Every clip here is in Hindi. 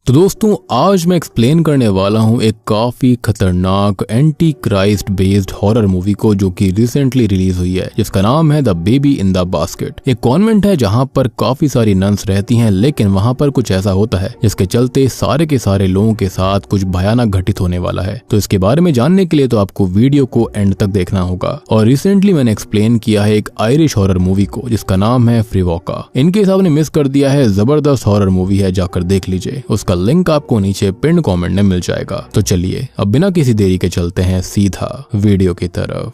तो दोस्तों आज मैं एक्सप्लेन करने वाला हूँ एक काफी खतरनाक anti Christ based horror movie को जो कि रिसेंटली रिलीज हुई है, जिसका नाम है the baby in the basket. एक कॉन्वेंट है जहाँ पर काफी सारी नन्स रहती हैं, लेकिन वहाँ पर कुछ ऐसा होता है जिसके चलते सारे के सारे लोगों के साथ कुछ भयानक घटित होने वाला है। तो इसके बारे में जानने के लिए तो आपको वीडियो को एंड तक देखना होगा। और रिसेंटली मैंने एक्सप्लेन किया है एक आयरिश हॉरर मूवी को जिसका नाम है फ्रीवॉका। इनके हिसाब ने मिस कर दिया है, जबरदस्त हॉरर मूवी है, जाकर देख लीजिए। उसका लिंक आपको नीचे पिन कमेंट में मिल जाएगा। तो चलिए अब बिना किसी देरी के चलते हैं सीधा वीडियो की तरफ।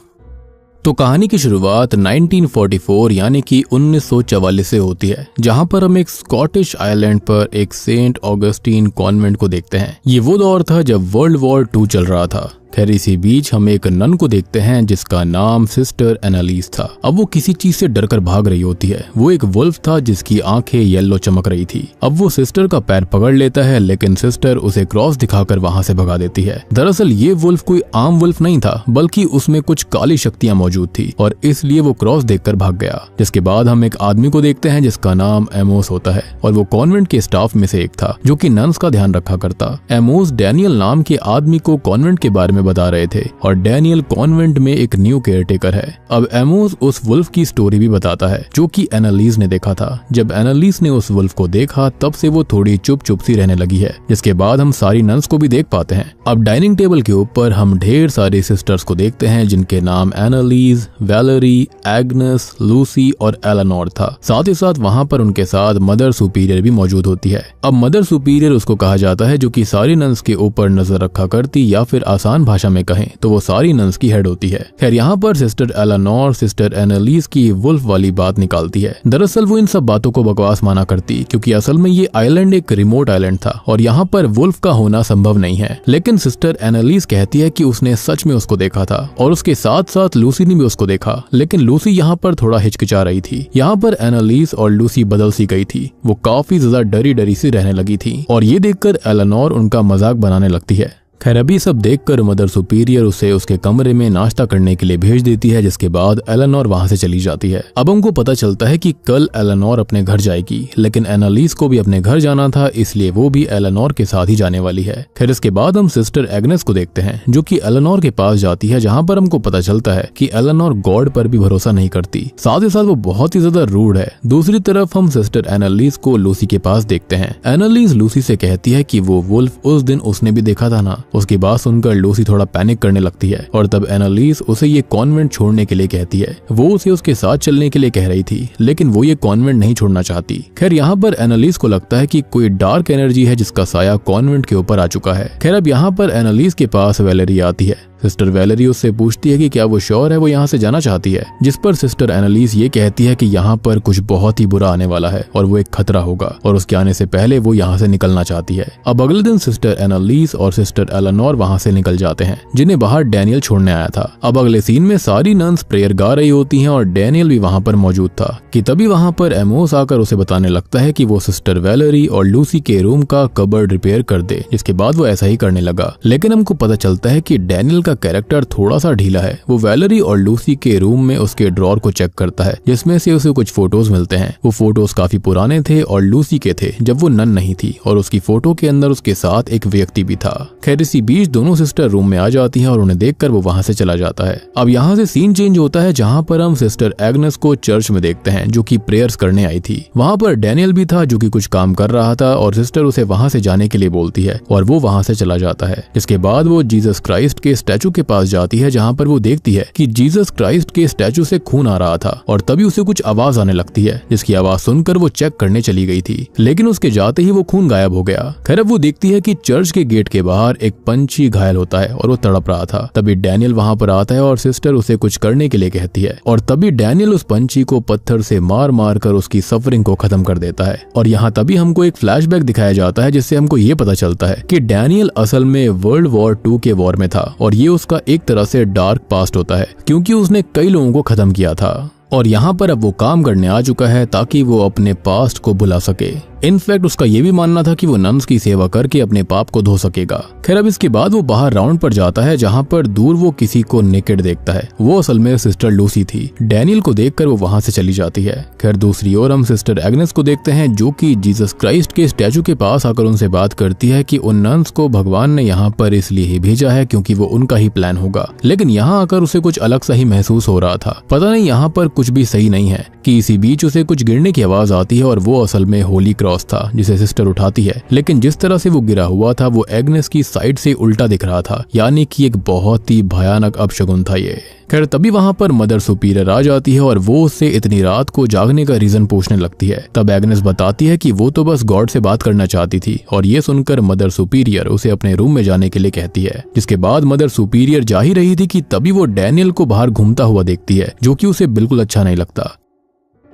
तो कहानी की शुरुआत 1944 यानी कि 1944 से होती है, जहां पर हम एक स्कॉटिश आइलैंड पर एक सेंट ऑगस्टीन कॉन्वेंट को देखते हैं। ये वो दौर था जब वर्ल्ड वॉर 2 चल रहा था। खैर इसी बीच हम एक नन को देखते हैं जिसका नाम सिस्टर एनालिस था। अब वो किसी चीज से डरकर भाग रही होती है। वो एक वुल्फ था जिसकी आंखें येलो चमक रही थी। अब वो सिस्टर का पैर पकड़ लेता है, लेकिन सिस्टर उसे क्रॉस दिखाकर वहां से भगा देती है। दरअसल ये वुल्फ कोई आम वुल्फ नहीं था, बल्कि उसमें कुछ काली शक्तियां मौजूद थी और इसलिए वो क्रॉस देखकर भाग गया। जिसके बाद हम एक आदमी को देखते हैं जिसका नाम एमोस होता है और वो कॉन्वेंट के स्टाफ में से एक था जो कि नन्स का ध्यान रखा करता। एमोस डैनियल नाम के आदमी को कॉन्वेंट के बारे में बता रहे थे और डैनियल कॉन्वेंट में एक न्यू केयरटेकर है। अब एमोस उस वुल्फ की स्टोरी भी बताता है जो कि एनालिस ने देखा था। जब एनालिस ने उस वुल्फ को देखा तब से वो थोड़ी चुप चुप सी रहने लगी है। जिसके बाद हम सारी नन्स को भी देख पाते हैं। अब डाइनिंग टेबल के ऊपर हम ढेर सारी सिस्टर्स को देखते हैं जिनके नाम एनालिस, वैलेरी, एग्नेस, लूसी और एलेनोर था। साथ ही साथ वहाँ पर उनके साथ मदर सुपीरियर भी मौजूद होती है। अब मदर सुपीरियर उसको कहा जाता है जो कि सारी नन्स के ऊपर नजर रखा करती, या फिर आसान भाषा में कहें तो वो सारी नन्स की हेड होती है। खैर यहाँ पर सिस्टर एलेनोर सिस्टर एनालिस की वुल्फ वाली बात निकालती है। दरअसल वो इन सब बातों को बकवास माना करती, क्योंकि असल में ये आइलैंड एक रिमोट आइलैंड था और यहाँ पर वुल्फ का होना संभव नहीं है। लेकिन सिस्टर एनालिस कहती है कि उसने सच में उसको देखा था और उसके साथ साथ लूसी ने भी उसको देखा। लेकिन लूसी यहाँ पर थोड़ा हिचकिचा रही थी। यहाँ पर एनालिस और लूसी बदल सी गई थी। वो काफी ज्यादा डरी डरी सी रहने लगी थी और ये देखकर एलेनोर उनका मजाक बनाने लगती है। खैर अभी सब देखकर मदर सुपीरियर उसे उसके कमरे में नाश्ता करने के लिए भेज देती है, जिसके बाद एलेनोर वहां से चली जाती है। अब हमको पता चलता है कि कल एलेनोर अपने घर जाएगी, लेकिन एनालिस को भी अपने घर जाना था, इसलिए वो भी एलेनोर के साथ ही जाने वाली है। खैर इसके बाद हम सिस्टर एग्नेस को देखते हैं जो कि एलेनोर के पास जाती है, जहाँ पर हमको पता चलता है कि एलेनोर गॉड पर भी भरोसा नहीं करती। साथ ही साथ वो बहुत ही ज्यादा रूड है। दूसरी तरफ हम सिस्टर एनालिस को लूसी के पास देखते हैं। एनालिस लूसी से कहती है कि वो वुल्फ उस दिन उसने भी देखा था ना। उसकी बात सुनकर लूसी थोड़ा पैनिक करने लगती है और तब एनालिस उसे ये कॉन्वेंट छोड़ने के लिए कहती है। वो उसे उसके साथ चलने के लिए कह रही थी, लेकिन वो ये कॉन्वेंट नहीं छोड़ना चाहती। खैर यहाँ पर एनालिस को लगता है कि कोई डार्क एनर्जी है जिसका साया कॉन्वेंट के ऊपर आ चुका है। खैर अब यहाँ पर एनालिस के पास वैलेरी आती है। सिस्टर वैलेरी उससे पूछती है कि क्या वो श्योर है वो यहाँ से जाना चाहती है, जिस पर सिस्टर एनालिस ये कहती है कि यहाँ पर कुछ बहुत ही बुरा आने वाला है और वो एक खतरा होगा और उसके आने से पहले वो यहाँ से निकलना चाहती है। अब अगले दिन सिस्टर एनालिस और सिस्टर एलेनोर वहाँ से निकल जाते हैं, जिन्हें बाहर डैनियल छोड़ने आया था। अब अगले सीन में सारी नन्स प्रेयर गा रही होती हैं और डैनियल भी वहाँ पर मौजूद था कि तभी वहाँ पर एमोस आकर उसे बताने लगता है कि वो सिस्टर वैलेरी और लूसी के रूम का कबर्ड रिपेयर कर दे। जिसके बाद वो ऐसा ही करने लगा, लेकिन हमको पता चलता है कि डैनियल का कैरेक्टर थोड़ा सा ढीला है। वो वैलेरी और लूसी के रूम में उसके ड्रॉर को चेक करता है, जिसमें से उसे कुछ फोटोज मिलते हैं। वो फोटोज काफी पुराने थे और लूसी के थे जब वो नन नहीं थी, और उसकी फोटो के अंदर उसके साथ एक व्यक्ति भी था। खैर इसी बीच दोनों सिस्टर रूम में आ जाती हैं और उन्हें देखकर वो वहां से चला जाता है। अब यहाँ से सीन चेंज होता है, जहाँ पर हम सिस्टर एग्नेस को चर्च में देखते हैं जो कि प्रेयर्स करने आई थी। वहाँ पर डैनियल भी था जो कि कुछ काम कर रहा था और सिस्टर उसे वहां से जाने के लिए बोलती है और वो वहां से चला जाता है। इसके बाद वो जीसस क्राइस्ट के स्टैचू के पास जाती है, जहाँ पर वो देखती है कि जीसस क्राइस्ट के स्टैचू से खून आ रहा था और तभी उसे कुछ आवाज आने लगती है, जिसकी आवाज सुनकर वो चेक करने चली गई थी, लेकिन उसके जाते ही वो खून गायब हो गया। खैर अब वो देखती है कि चर्च के गेट के बाहर एक पंछी घायल होता है और वो तड़प रहा था। तभी डैनियल वहां पर आता है और सिस्टर उसे कुछ करने के लिए कहती है और तभी डैनियल उस पंछी को पत्थर से मार मार कर उसकी सफरिंग को खत्म कर देता है। और यहाँ तभी हमको एक फ्लैशबैक दिखाया जाता है, जिससे हमको ये पता चलता है कि डैनियल असल में वर्ल्ड वॉर 2 के वॉर में था और ये उसका एक तरह से डार्क पास्ट होता है, क्योंकि उसने कई लोगों को खत्म किया था और यहाँ पर अब वो काम करने आ चुका है ताकि वो अपने पास्ट को भुला सके। इनफैक्ट उसका ये भी मानना था कि वो नन्स की सेवा करके अपने पाप को धो सकेगा। खैर अब इसके बाद वो बाहर राउंड पर जाता है जहाँ पर दूर वो किसी को नेकेड देखता है। वो असल में सिस्टर लूसी थी। डैनियल को देखकर वो वहां से चली जाती है। खैर दूसरी ओर हम सिस्टर एग्नेस को देखते हैं जो कि जीसस क्राइस्ट के स्टैचू के पास आकर उनसे बात करती है कि उन नन्स को भगवान ने यहाँ पर इसलिए ही भेजा है क्योंकि वो उनका ही प्लान होगा। लेकिन यहाँ आकर उसे कुछ अलग सा ही महसूस हो रहा था। पता नहीं यहाँ पर कुछ भी सही नहीं है कि इसी बीच उसे कुछ गिरने की आवाज आती है और वो असल में होली क्रॉस था जिसे सिस्टर उठाती है। लेकिन जिस तरह से वो गिरा हुआ था वो एग्नेस की साइड से उल्टा दिख रहा था, यानी कि एक बहुत ही भयानक अपशगुन था ये। खैर तभी वहां पर मदर सुपीरियर आ जाती है और वो उससे इतनी रात को जागने का रीजन पूछने लगती है। तब एग्नेस बताती है कि वो तो बस गॉड से बात करना चाहती थी और ये सुनकर मदर सुपीरियर उसे अपने रूम में जाने के लिए कहती है। जिसके बाद मदर सुपीरियर जा ही रही थी कि तभी वो डैनियल को बाहर घूमता हुआ देखती है जो कि उसे बिल्कुल अच्छा नहीं लगता।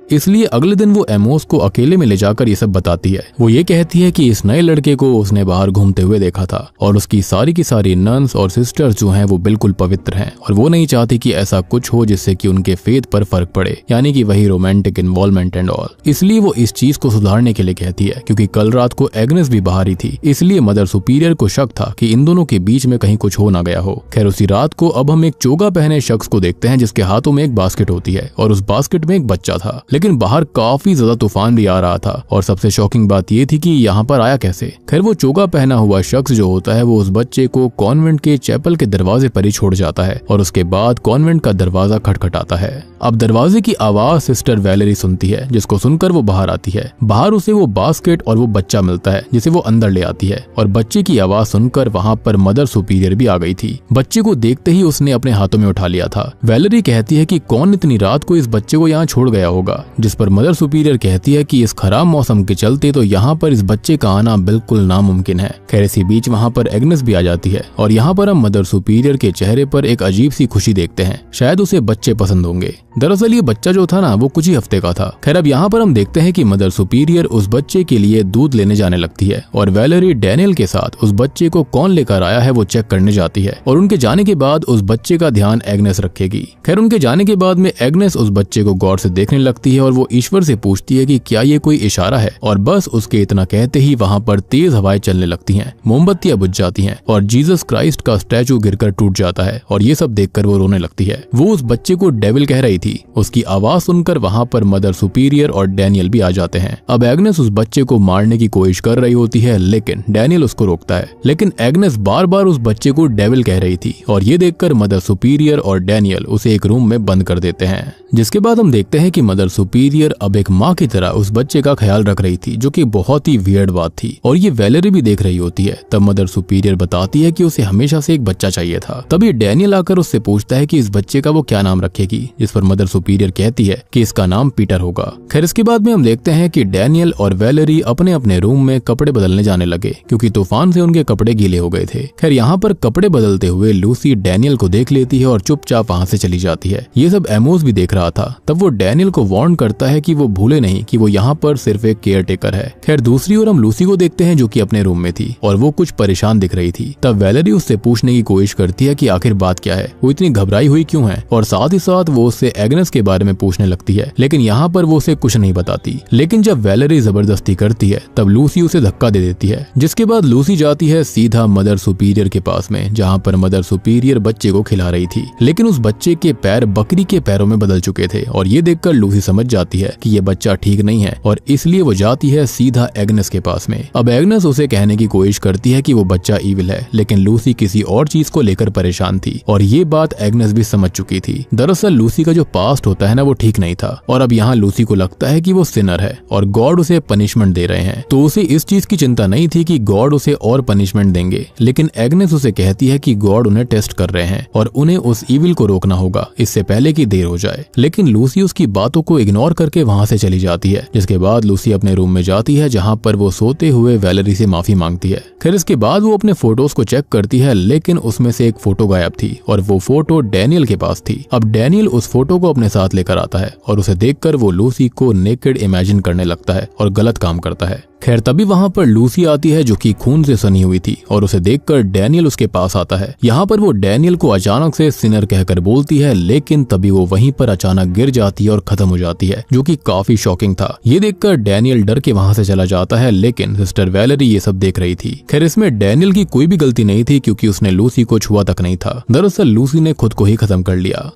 इसलिए अगले दिन वो एमोस को अकेले में ले जाकर ये सब बताती है। वो ये कहती है कि इस नए लड़के को उसने बाहर घूमते हुए देखा था और उसकी सारी की सारी नन्स और सिस्टर्स जो हैं वो बिल्कुल पवित्र हैं और वो नहीं चाहती कि ऐसा कुछ हो जिससे कि उनके फेथ पर फर्क पड़े, यानी कि वही रोमांटिक इन्वॉल्वमेंट एंड ऑल। इसलिए वो इस चीज को सुधारने के लिए कहती है क्योंकि कल रात को एग्नेस भी बाहर ही थी। इसलिए मदर सुपीरियर को शक था कि इन दोनों के बीच में कहीं कुछ हो ना गया हो। खैर उसी रात को अब हम एक चोगा पहने शख्स को देखते हैं जिसके हाथों में एक बास्केट होती है और उस बास्केट में एक बच्चा था। लेकिन बाहर काफी ज्यादा तूफान भी आ रहा था और सबसे शॉकिंग बात ये थी कि यहाँ पर आया कैसे। खैर वो चोगा पहना हुआ शख्स जो होता है वो उस बच्चे को कॉन्वेंट के चैपल के दरवाजे पर ही छोड़ जाता है और उसके बाद कॉन्वेंट का दरवाजा खटखटाता है। अब दरवाजे की आवाज सिस्टर वैलेरी सुनती है जिसको सुनकर वो बाहर आती है। बाहर उसे वो बास्केट और वो बच्चा मिलता है जिसे वो अंदर ले आती है और बच्चे की आवाज सुनकर वहाँ पर मदर सुपीरियर भी आ गई थी। बच्चे को देखते ही उसने अपने हाथों में उठा लिया था। वैलेरी कहती है कि कौन इतनी रात को इस बच्चे को यहाँ छोड़ गया होगा, जिस पर मदर सुपीरियर कहती है कि इस खराब मौसम के चलते तो यहाँ पर इस बच्चे का आना बिल्कुल नामुमकिन है। खैर इसी बीच वहाँ पर एग्नेस भी आ जाती है और यहाँ पर हम मदर सुपीरियर के चेहरे पर एक अजीब सी खुशी देखते हैं। शायद उसे बच्चे पसंद होंगे। दरअसल ये बच्चा जो था ना वो कुछ ही हफ्ते का था। खैर अब यहाँ पर हम देखते हैं कि मदर सुपीरियर उस बच्चे के लिए दूध लेने जाने लगती है और वैलेरी डैनियल के साथ उस बच्चे को कौन लेकर आया है वो चेक करने जाती है और उनके जाने के बाद उस बच्चे का ध्यान एग्नेस रखेगी। खैर उनके जाने के बाद में एग्नेस उस बच्चे को गौर से देखने लगती है और वो ईश्वर से पूछती है कि क्या ये कोई इशारा है और बस उसके इतना कहते ही वहाँ पर तेज हवाएं चलने लगती हैं, मोमबत्तियां बुझ जाती हैं और जीसस क्राइस्ट का स्टैचू गिरकर टूट जाता है और ये सब देखकर वो रोने लगती है। वो उस बच्चे को डेविल कह रही थी। उसकी आवाज सुनकर वहाँ पर मदर सुपीरियर और डैनियल भी आ जाते हैं। अब एग्नेस उस बच्चे को मारने की कोशिश कर रही होती है लेकिन डैनियल उसको रोकता है। लेकिन एग्नेस बार बार उस बच्चे को डेविल कह रही थी और ये देखकर मदर सुपीरियर और डैनियल उसे एक रूम में बंद कर देते हैं। जिसके बाद हम देखते हैं कि मदर सुपीरियर अब एक माँ की तरह उस बच्चे का ख्याल रख रही थी, जो कि बहुत ही वियर्ड बात थी और ये वैलेरी भी देख रही होती है। तब मदर सुपीरियर बताती है कि उसे हमेशा से एक बच्चा चाहिए था। तभी डैनियल आकर उससे पूछता है कि इस बच्चे का वो क्या नाम रखेगी, जिस पर मदर सुपीरियर कहती है कि इसका नाम पीटर होगा। खैर इसके बाद में हम देखते हैं कि डैनियल और वैलेरी अपने अपने रूम में कपड़े बदलने जाने लगे क्योंकि तूफान से उनके कपड़े गीले हो गए थे। खैर यहाँ पर कपड़े बदलते हुए लूसी डैनियल को देख लेती है और चुपचाप वहाँ से चली जाती है। ये सब एमोस भी देख रहा था। तब वो डैनियल को वार्न करता है कि वो भूले नहीं कि वो यहाँ पर सिर्फ एक केयर टेकर है। खैर दूसरी ओर हम लूसी को देखते हैं जो कि अपने रूम में थी और वो कुछ परेशान दिख रही थी। तब वैलेरी उससे पूछने की कोशिश करती है कि आखिर बात क्या है, वो इतनी घबराई हुई क्यों है और साथ ही साथ वो उससे एग्नेस के बारे में पूछने लगती है। लेकिन यहाँ पर वो उसे कुछ नहीं बताती। लेकिन जब वैलेरी जबरदस्ती करती है तब लूसी उसे धक्का दे देती है, जिसके बाद लूसी जाती है सीधा मदर सुपीरियर के पास में, जहाँ पर मदर सुपीरियर बच्चे को खिला रही थी। लेकिन उस बच्चे के पैर बकरी के पैरों में बदल चुके थे और ये देखकर लूसी समझ जाती है कि ये बच्चा ठीक नहीं है और इसलिए वो जाती है सीधा एग्नेस के पास में। अब एग्नेस उसे कहने की कोशिश करती है कि वो बच्चा ईविल है, लेकिन लूसी किसी और चीज को लेकर परेशान थी और ये बात एग्नेस भी समझ चुकी थी। दरअसल लूसी का जो पास्ट होता है ना वो ठीक नहीं था और अब यहाँ लूसी को लगता है कि वो सिनर है और गॉड उसे पनिशमेंट दे रहे हैं। तो उसे इस चीज की चिंता नहीं थी कि गॉड उसे और पनिशमेंट देंगे, लेकिन एग्नेस उसे कहती है कि गॉड उन्हें टेस्ट कर रहे हैं और उन्हें उस ईविल को रोकना होगा इससे पहले कि देर हो जाए। लेकिन लूसी उसकी बातों को इग्नोर करके वहाँ से चली जाती है। जिसके बाद लूसी अपने रूम में जाती है जहाँ पर वो सोते हुए वैलेरी से माफी मांगती है। खैर इसके बाद वो अपने फोटोज को चेक करती है लेकिन उसमें से एक फोटो गायब थी और वो फोटो डैनियल के पास थी। अब डैनियल उस फोटो को अपने साथ लेकर आता है और उसे देखकर वो लूसी को नेकेड इमेजिन करने लगता है और गलत काम करता है। खैर तभी वहाँ पर लूसी आती है जो कि खून से सनी हुई थी और उसे देखकर डैनियल उसके पास आता है। यहाँ पर वो डैनियल को अचानक से सिनर कहकर बोलती है, लेकिन तभी वो वहीं पर अचानक गिर जाती है और खत्म हो जाती है, जो कि काफी शॉकिंग था। ये देखकर डैनियल डर के वहाँ से चला जाता है, लेकिन सिस्टर वैलेरी ये सब देख रही थी। खैर इसमें डैनियल की कोई भी गलती नहीं थी क्योंकि उसने लूसी को छुआ तक नहीं था। दरअसल लूसी ने खुद को ही खत्म कर लिया।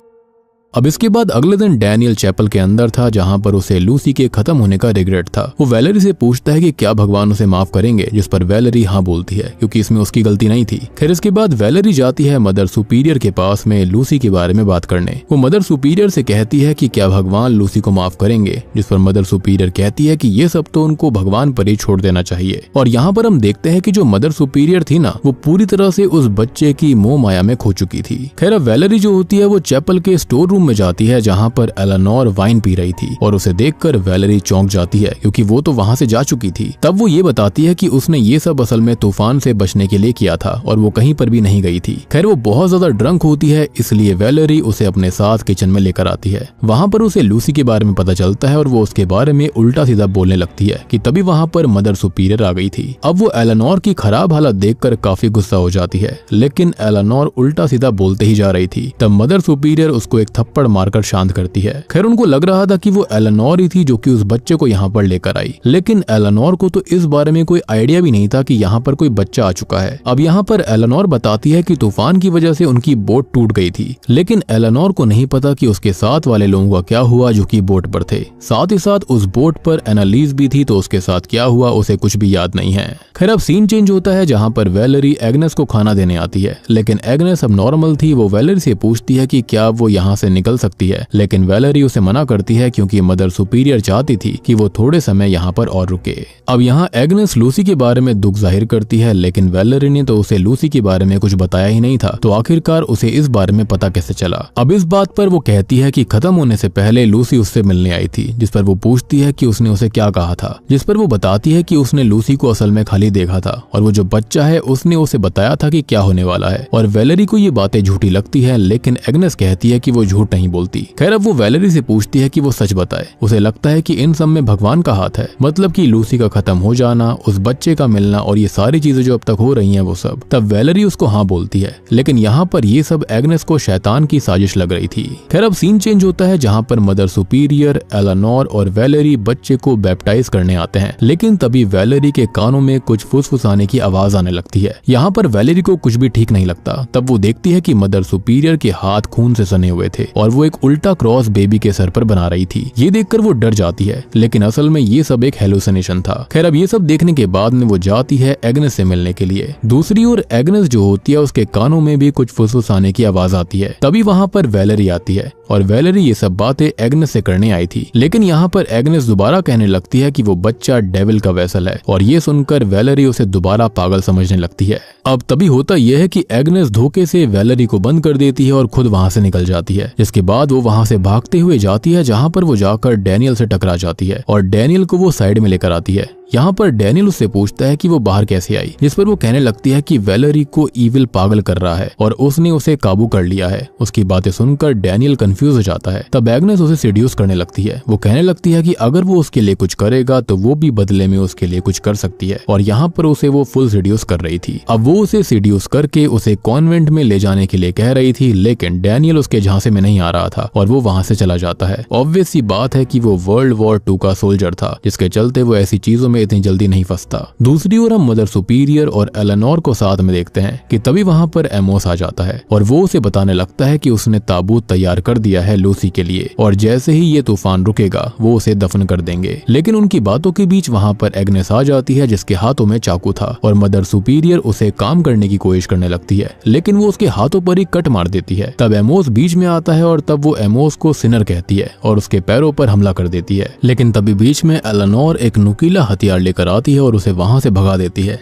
अब इसके बाद अगले दिन डैनियल चैपल के अंदर था जहां पर उसे लूसी के खत्म होने का रिग्रेट था। वो वैलेरी से पूछता है कि क्या भगवान उसे माफ करेंगे, जिस पर वैलेरी हाँ बोलती है क्योंकि इसमें उसकी गलती नहीं थी। खैर इसके बाद वैलेरी जाती है मदर सुपीरियर के पास में लूसी के बारे में बात करने। वो मदर सुपीरियर से कहती है कि क्या भगवान लूसी को माफ करेंगे, जिस पर मदर सुपीरियर कहती है कि ये सब तो उनको भगवान पर ही छोड़ देना चाहिए। और यहाँ पर हम देखते हैं कि जो मदर सुपीरियर थी ना, वो पूरी तरह से उस बच्चे की मोह माया में खो चुकी थी। खैर अब वैलेरी जो होती है वो चैपल के स्टोर रूम में जाती है जहाँ पर एलेनोर वाइन पी रही थी और उसे देखकर वैलेरी चौंक जाती है क्योंकि वो तो वहाँ से जा चुकी थी। तब वो ये बताती है कि उसने ये सब असल में तूफान से बचने के लिए किया था और वो कहीं पर भी नहीं गई थी। खैर वो बहुत ज्यादा ड्रंक होती है, इसलिए वैलेरी उसे अपने साथ किचन में लेकर आती है। वहाँ पर उसे लूसी के बारे में पता चलता है और वो उसके बारे में उल्टा सीधा बोलने लगती है कि तभी वहाँ पर मदर सुपीरियर आ गई थी। अब वो एलेनोर की खराब हालत देखकर काफी गुस्सा हो जाती है, लेकिन एलेनोर उल्टा सीधा बोलते ही जा रही थी। तब मदर सुपीरियर उसको एक थप्पड़ मारकर शांत करती है। खैर उनको लग रहा था कि वो एलेनोर ही थी जो कि उस बच्चे को यहाँ पर लेकर आई, लेकिन एलेनोर को तो इस बारे में कोई आइडिया भी नहीं था कि यहाँ पर कोई बच्चा आ चुका है। अब यहाँ पर एलेनोर बताती है कि तूफान की वजह से उनकी बोट टूट गई थी, लेकिन एलेनोर को नहीं पता कि उसके साथ वाले लोगों का क्या हुआ जो कि बोट पर थे। साथ ही साथ उस बोट पर एनालिस भी थी, तो उसके साथ क्या हुआ उसे कुछ भी याद नहीं है। खैर अब सीन चेंज होता है जहाँ पर वैलेरी एग्नेस को खाना देने आती है, लेकिन एग्नेस अब नॉर्मल थी। वो वैलेरी से पूछती है कि क्या वो यहाँ से निकल सकती है, लेकिन वैलेरी उसे मना करती है क्योंकि मदर सुपीरियर चाहती थी कि वो थोड़े समय यहाँ पर और रुके। अब यहाँ एग्नेस लूसी के बारे में दुख जाहिर करती है, लेकिन वैलेरी ने तो उसे लूसी के बारे में कुछ बताया ही नहीं था, तो आखिरकार उसे इस बारे में पता कैसे चला। अब इस बात पर वो कहती है कि खत्म होने से पहले लूसी उससे मिलने आई थी, जिस पर वो पूछती है कि उसने उसे क्या कहा था, जिस पर वो बताती है कि उसने लूसी को असल में खाली देखा था और वो जो बच्चा है उसने उसे बताया था कि क्या होने वाला है। और वैलेरी को ये बातें झूठी लगती है, लेकिन एग्नेस कहती है कि वो झूठ नहीं बोलती। खैर अब वो वैलेरी से पूछती है कि वो सच बताए। उसे लगता है कि इन सब में भगवान का हाथ है, मतलब कि लूसी का खत्म हो जाना, उस बच्चे का मिलना और ये सारी चीजें जो अब तक हो रही हैं वो सब। तब वैलेरी उसको हाँ बोलती है, लेकिन यहाँ पर ये सब एग्नेस को शैतान की साजिश लग रही थी। खैर अब सीन चेंज होता है जहाँ पर मदर सुपीरियर, एलेनोर और वैलेरी बच्चे को बैप्टाइज करने आते हैं, लेकिन तभी वैलेरी के कानों में कुछ फुसफुसाने की आवाज आने लगती है। यहाँ पर वैलेरी को कुछ भी ठीक नहीं लगता। तब वो देखती है कि मदर सुपीरियर के हाथ खून से सने हुए थे और वो एक उल्टा क्रॉस बेबी के सर पर बना रही थी। ये देखकर वो डर जाती है, लेकिन असल में ये सब एक हेलुसिनेशन था। खैर अब ये सब देखने के बाद में वो जाती है एग्नेस से मिलने के लिए। दूसरी ओर एग्नेस जो होती है उसके कानों में भी कुछ फुसफुसाने की आवाज आती है। तभी वहाँ पर वैलेरी आती है और वैलेरी ये सब बातें एग्नेस से करने आई थी, लेकिन यहाँ पर एग्नेस दोबारा कहने लगती है कि वो बच्चा डेविल का वेसल है और ये सुनकर वैलेरी उसे दोबारा पागल समझने लगती है। अब तभी होता यह है कि एग्नेस धोखे से वैलेरी को बंद कर देती है और खुद वहाँ से निकल जाती है, जिसके बाद वो वहाँ से भागते हुए जाती है जहाँ पर वो जाकर डैनियल से टकरा जाती है और डैनियल को वो साइड में लेकर आती है। यहाँ पर डैनियल उससे पूछता है कि वो बाहर कैसे आई, जिस पर वो कहने लगती है कि वैलेरी को ईविल पागल कर रहा है और उसने उसे काबू कर लिया है। उसकी बातें सुनकर डैनियल कंफ्यूज हो जाता है। तब एग्नेस उसे सीड्यूस करने लगती है। वो कहने लगती है कि अगर वो उसके लिए कुछ करेगा तो वो भी बदले में उसके लिए कुछ कर सकती है, और यहाँ पर उसे वो फुल सीड्यूस कर रही थी। अब वो उसे सीड्यूस करके उसे कॉन्वेंट में ले जाने के लिए कह रही थी, लेकिन डैनियल उसके झांसे में नहीं आ रहा था और वो वहाँ से चला जाता है। ऑब्वियस सी बात है कि वो वर्ल्ड वॉर 2 का सोल्जर था, जिसके चलते वो ऐसी चीजों में इतनी जल्दी नहीं फंसता। दूसरी ओर हम मदर सुपीरियर और एलेनोर को साथ में देखते हैं कि तभी वहाँ पर एमोस आ जाता है और वो उसे बताने लगता है कि उसने ताबूत तैयार कर दिया है लूसी के लिए और जैसे ही ये तूफान रुकेगा वो उसे दफन कर देंगे। लेकिन उनकी बातों के बीच वहाँ पर एग्नेस आ जाती है जिसके हाथों में चाकू था और मदर सुपीरियर उसे काम करने की कोशिश करने लगती है, लेकिन वो उसके हाथों पर ही कट मार देती है। तब एमोस बीच में आता है और तब वो एमोस को सिनर कहती है और उसके पैरों पर हमला कर देती है, लेकिन तभी बीच में एलेनोर एक नुकीला हथियार लेकर आती है और उसे वहां से भगा देती है।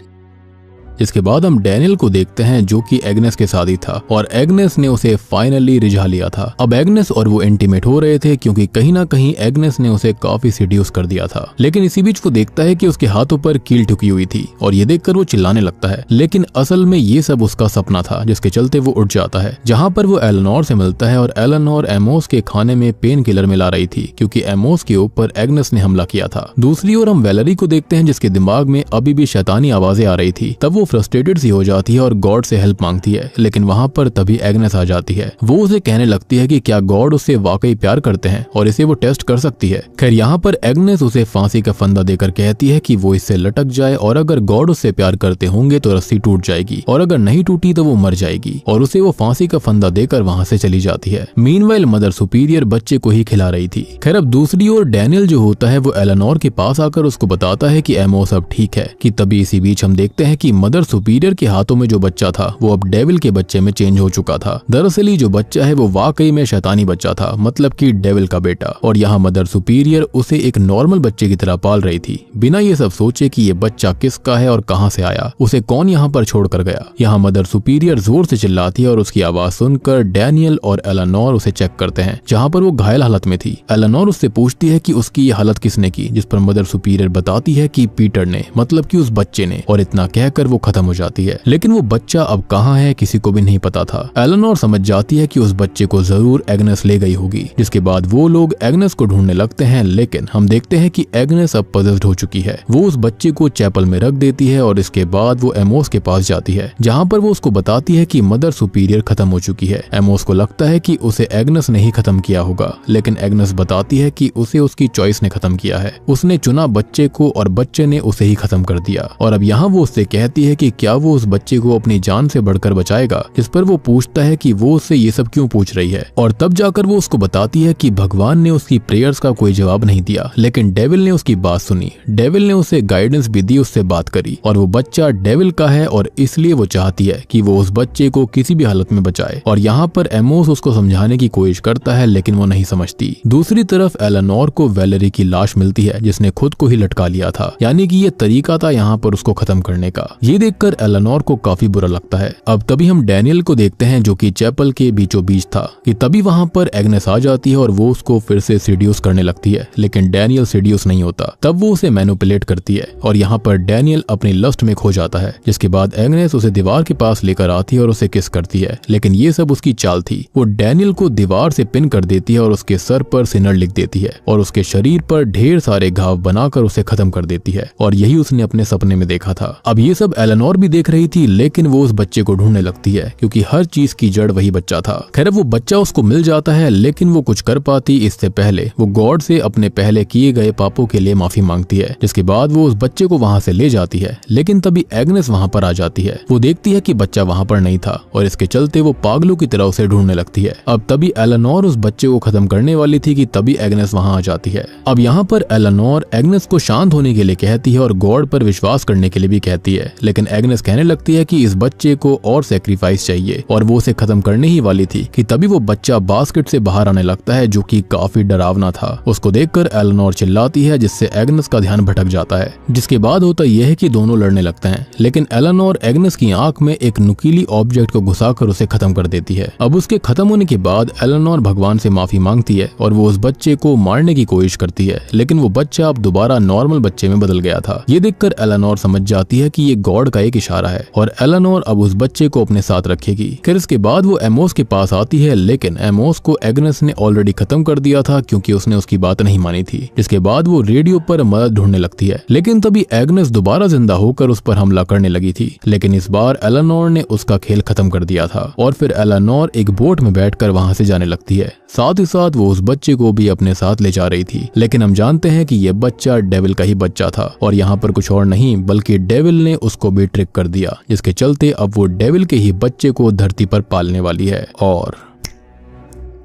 इसके बाद हम डैनियल को देखते हैं जो कि एग्नेस के साथ ही था और एग्नेस ने उसे फाइनली रिझा लिया था। अब एग्नेस और वो इंटीमेट हो रहे थे क्योंकि कहीं ना कहीं एग्नेस ने उसे काफी सीड्यूस कर दिया था। लेकिन इसी बीच वो देखता है कि उसके हाथों पर कील ठुकी हुई थी और ये देखकर वो चिल्लाने लगता है, लेकिन असल में ये सब उसका सपना था जिसके चलते वो उठ जाता है। जहाँ पर वो एलेनोर से मिलता है और एलेनोर एमोस के खाने में पेन किलर मिला रही थी क्योंकि एमोस के ऊपर एग्नेस ने हमला किया था। दूसरी ओर हम वैलेरी को देखते हैं जिसके दिमाग में अभी भी शैतानी आवाजें आ रही थी। तब वो फ्रस्ट्रेटेड सी हो जाती है और गॉड से हेल्प मांगती है, लेकिन वहाँ पर तभी एग्नेस आ जाती है। वो उसे कहने लगती है कि क्या गॉड उससे वाकई प्यार करते हैं और इसे वो टेस्ट कर सकती है। खैर यहाँ पर एग्नेस उसे फांसी का फंदा देकर कहती है कि वो इससे लटक जाए और अगर गॉड उससे प्यार करते होंगे तो रस्सी टूट जाएगी और अगर नहीं टूटी तो वो मर जाएगी और उसे वो फांसी का फंदा देकर वहाँ से चली जाती है। मीनवाइल मदर सुपीरियर बच्चे को ही खिला रही थी। खैर अब दूसरी ओर डैनियल जो होता है वो एलेनोर के पास आकर उसको बताता है कि एमोस अब ठीक है। कि तभी इसी बीच हम देखते हैं कि मदर सुपीरियर के हाथों में जो बच्चा था वो अब डेविल के बच्चे में चेंज हो चुका था। दरअसल ये जो बच्चा है वो वाकई में शैतानी बच्चा था, मतलब कि डेविल का बेटा। और यहाँ मदर सुपीरियर उसे एक नॉर्मल बच्चे की तरह पाल रही थी, बिना ये सब सोचे कि ये बच्चा किसका है और कहाँ से आया, उसे कौन यहाँ पर छोड़ कर गया। यहाँ मदर सुपीरियर जोर से चिल्लाती है और उसकी आवाज सुनकर डैनियल और एलेनोर उसे चेक करते हैं जहाँ पर वो घायल हालत में थी। एलेनोर उससे पूछती है कि उसकी ये हालत किसने की, जिस पर मदर सुपीरियर बताती है कि पीटर ने, मतलब कि उस बच्चे ने, और इतना कहकर वो खत्म हो जाती है। लेकिन वो बच्चा अब कहाँ है किसी को भी नहीं पता था। एलेनोर समझ जाती है कि उस बच्चे को जरूर एग्नेस ले गई होगी, जिसके बाद वो लोग एग्नेस को ढूंढने लगते हैं। लेकिन हम देखते हैं कि एग्नेस अब पजेस्ड हो चुकी है। वो उस बच्चे को चैपल में रख देती है और इसके बाद वो एमोस के पास जाती है जहाँ पर वो उसको बताती है कि मदर सुपीरियर खत्म हो चुकी है। एमोस को लगता है कि उसे एग्नेस ने ही खत्म किया होगा, लेकिन एग्नेस बताती है कि उसे उसकी चॉइस ने खत्म किया है। उसने चुना बच्चे को और बच्चे ने उसे ही खत्म कर दिया। और अब यहाँ वो उससे कहती है कि क्या वो उस बच्चे को अपनी जान से बढ़कर बचाएगा, जिस पर वो पूछता है कि वो उससे ये सब क्यों पूछ रही है। और तब जाकर वो उसको बताती है कि भगवान ने उसकी प्रेयर्स का कोई जवाब नहीं दिया, लेकिन डेविल ने उसकी बात सुनी। डेविल ने उसे गाइडेंस भी दी, उससे बात करी और वो बच्चा डेविल का है और इसलिए वो चाहती है कि वो उस बच्चे को किसी भी हालत में बचाए। और यहाँ पर एमोस उसको समझाने की कोशिश करता है, लेकिन वो नहीं समझती। दूसरी तरफ एलेनोर को वैलेरी की लाश मिलती है जिसने खुद को ही लटका लिया था, यानी कि ये तरीका था यहाँ पर उसको खत्म करने का। ये देखकर एलेनोर को काफी बुरा लगता है। अब तभी हम डैनियल को देखते हैं जो कि चैपल के बीचों बीच था। कि तभी वहाँ पर एग्नेस आ जाती है और वो उसको फिर से सीड्यूस करने लगती है, लेकिन डैनियल सीड्यूस नहीं होता। तब वो उसे मैनिपुलेट करती है और यहाँ पर डैनियल अपनी लस्ट में खो जाता है, जिसके बाद एग्नेस उसे दीवार के पास लेकर आती है और उसे किस करती है। लेकिन ये सब उसकी चाल थी। वो डैनियल को दीवार से पिन कर देती है और उसके सर पर सिनर लिख देती है और उसके शरीर पर ढेर सारे घाव बनाकर उसे खत्म कर देती है। और यही उसने अपने सपने में देखा था। अब ये सब एलेनोर भी देख रही थी, लेकिन वो उस बच्चे को ढूंढने लगती है क्योंकि हर चीज की जड़ वही बच्चा था। खैर वो बच्चा उसको मिल जाता है, लेकिन वो कुछ कर पाती इससे पहले वो गॉड से अपने पहले किए गए पापों के लिए माफी मांगती है, जिसके बाद वो उस बच्चे को वहाँ से ले जाती है। लेकिन तभी एग्नेस वहाँ पर आ जाती है। वो देखती है कि बच्चा वहाँ पर नहीं था और इसके चलते वो पागलों की तरह उसे ढूंढने लगती है। अब तभी एलेनोर उस बच्चे को खत्म करने वाली थी कि तभी एग्नेस वहाँ आ जाती है। अब यहाँ पर एलेनोर एग्नेस को शांत होने के लिए कहती है और गॉड पर विश्वास करने के लिए भी कहती है, लेकिन एग्नेस कहने लगती है कि इस बच्चे को और सैक्रिफाइस चाहिए और वो उसे खत्म करने ही वाली थी कि तभी वो बच्चा बास्केट से बाहर आने लगता है जो कि काफी डरावना था। उसको देखकर एलेनोर चिल्लाती है जिससे एग्नेस का ध्यान भटक जाता है। जिसके बाद होता यह है कि दोनों लड़ने लगते हैं, लेकिन एलेनोर एग्नेस की आंख में एक नुकीली ऑब्जेक्ट को घुसाकर उसे खत्म कर देती है। अब उसके खत्म होने के बाद एलेनोर भगवान से माफी मांगती है और वो उस बच्चे को मारने की कोशिश करती है, लेकिन वो बच्चा अब दोबारा नॉर्मल बच्चे में बदल गया था। ये देखकर एलेनोर समझ जाती है कि ये गॉड का एक इशारा है और एलेनोर अब उस बच्चे को अपने साथ रखेगी। फिर इसके बाद वो एमोस के पास आती है, लेकिन एमोस को एग्नेस ने ऑलरेडी खत्म कर दिया था क्योंकि उसने उसकी बात नहीं मानी थी। जिसके बाद वो रेडियो पर मदद ढूंढने लगती है, लेकिन तभी एग्नेस दोबारा जिंदा होकर उस पर हमला करने लगी थी। लेकिन इस बार एलेनोर ने उसका खेल खत्म कर दिया था और फिर एलेनोर एक बोट में बैठकर वहां से जाने लगती है। साथ ही साथ वो उस बच्चे को भी अपने साथ ले जा रही थी, लेकिन हम जानते हैं कि ये बच्चा डेविल का ही बच्चा था और यहाँ पर कुछ और नहीं बल्कि डेविल ने उसको भी ट्रिक कर दिया, जिसके चलते अब वो डेविल के ही बच्चे को धरती पर पालने वाली है। और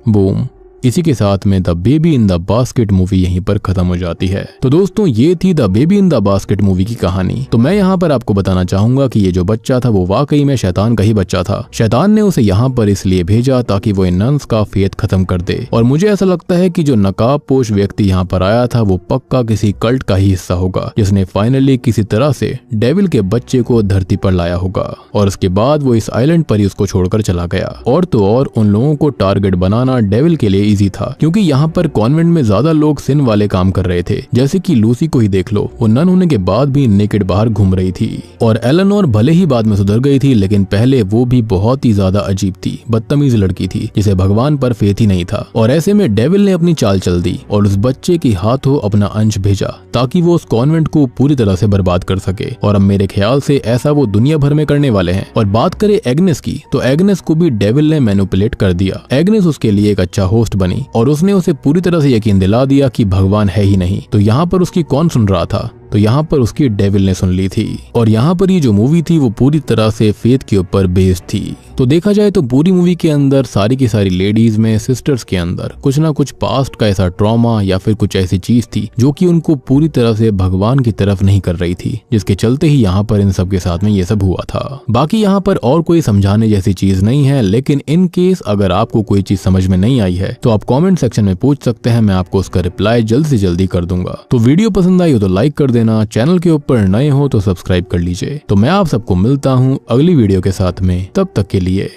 बूम, इसी के साथ में the baby in the basket movie यहीं पर खत्म हो जाती है। तो दोस्तों ये थी the baby in the basket movie की कहानी। तो मैं यहाँ पर आपको बताना चाहूंगा कि ये जो बच्चा था वो वाकई में शैतान का ही बच्चा था। शैतान ने उसे यहाँ पर इसलिए भेजा ताकि वो इन नन्स का फेथ खत्म कर दे। और मुझे ऐसा लगता है कि जो नकाब पोश व्यक्ति यहाँ पर आया था वो पक्का किसी कल्ट का ही हिस्सा होगा, जिसने फाइनली किसी तरह से डेविल के बच्चे को धरती पर लाया होगा। और उसके बाद वो इस आइलैंड पर ही उसको छोड़कर चला गया। और तो और उन लोगों को टारगेट बनाना डेविल के लिए इजी था, क्योंकि यहाँ पर कॉन्वेंट में ज्यादा लोग सिन वाले काम कर रहे थे। जैसे कि लूसी को ही देख लो, वो नन होने के बाद भी नेकेड बाहर घूम रही थी। और एलेनोर भले ही बाद में सुधर गई थी, लेकिन पहले वो भी बहुत ही ज्यादा अजीब थी, बदतमीज लड़की थी जिसे भगवान पर फेथ ही नहीं था। और ऐसे में डेविल ने अपनी चाल चल दी और उस बच्चे के हाथों अपना अंश भेजा ताकि वो उस कॉन्वेंट को पूरी तरह से बर्बाद कर सके। और अब मेरे ख्याल से ऐसा वो दुनिया भर में करने वाले हैं। और बात करें एग्नेस की, तो एग्नेस को भी डेविल ने मैनिपुलेट कर दिया। एग्नेस उसके लिए एक अच्छा होस्ट बनी और उसने उसे पूरी तरह से यकीन दिला दिया कि भगवान है ही नहीं। तो यहाँ पर उसकी कौन सुन रहा था? तो यहाँ पर उसकी डेविल ने सुन ली थी। और यहाँ पर ये जो मूवी थी वो पूरी तरह से फेथ के ऊपर बेस्ड थी। तो देखा जाए तो पूरी मूवी के अंदर सारी की सारी लेडीज में, सिस्टर्स के अंदर कुछ ना कुछ पास्ट का ऐसा ट्रॉमा या फिर कुछ ऐसी चीज थी जो कि उनको पूरी तरह से भगवान की तरफ नहीं कर रही थी, जिसके चलते ही यहाँ पर इन सब के साथ में ये सब हुआ था। बाकी यहाँ पर और कोई समझाने जैसी चीज नहीं है, लेकिन इन केस अगर आपको कोई चीज समझ में नहीं आई है तो आप कॉमेंट सेक्शन में पूछ सकते हैं, मैं आपको उसका रिप्लाई जल्द से जल्दी कर दूंगा। तो वीडियो पसंद आई हो तो लाइक कर देना, चैनल के ऊपर नए हो तो सब्सक्राइब कर लीजिए। तो मैं आप सबको मिलता हूँ अगली वीडियो के साथ में, तब तक के लिए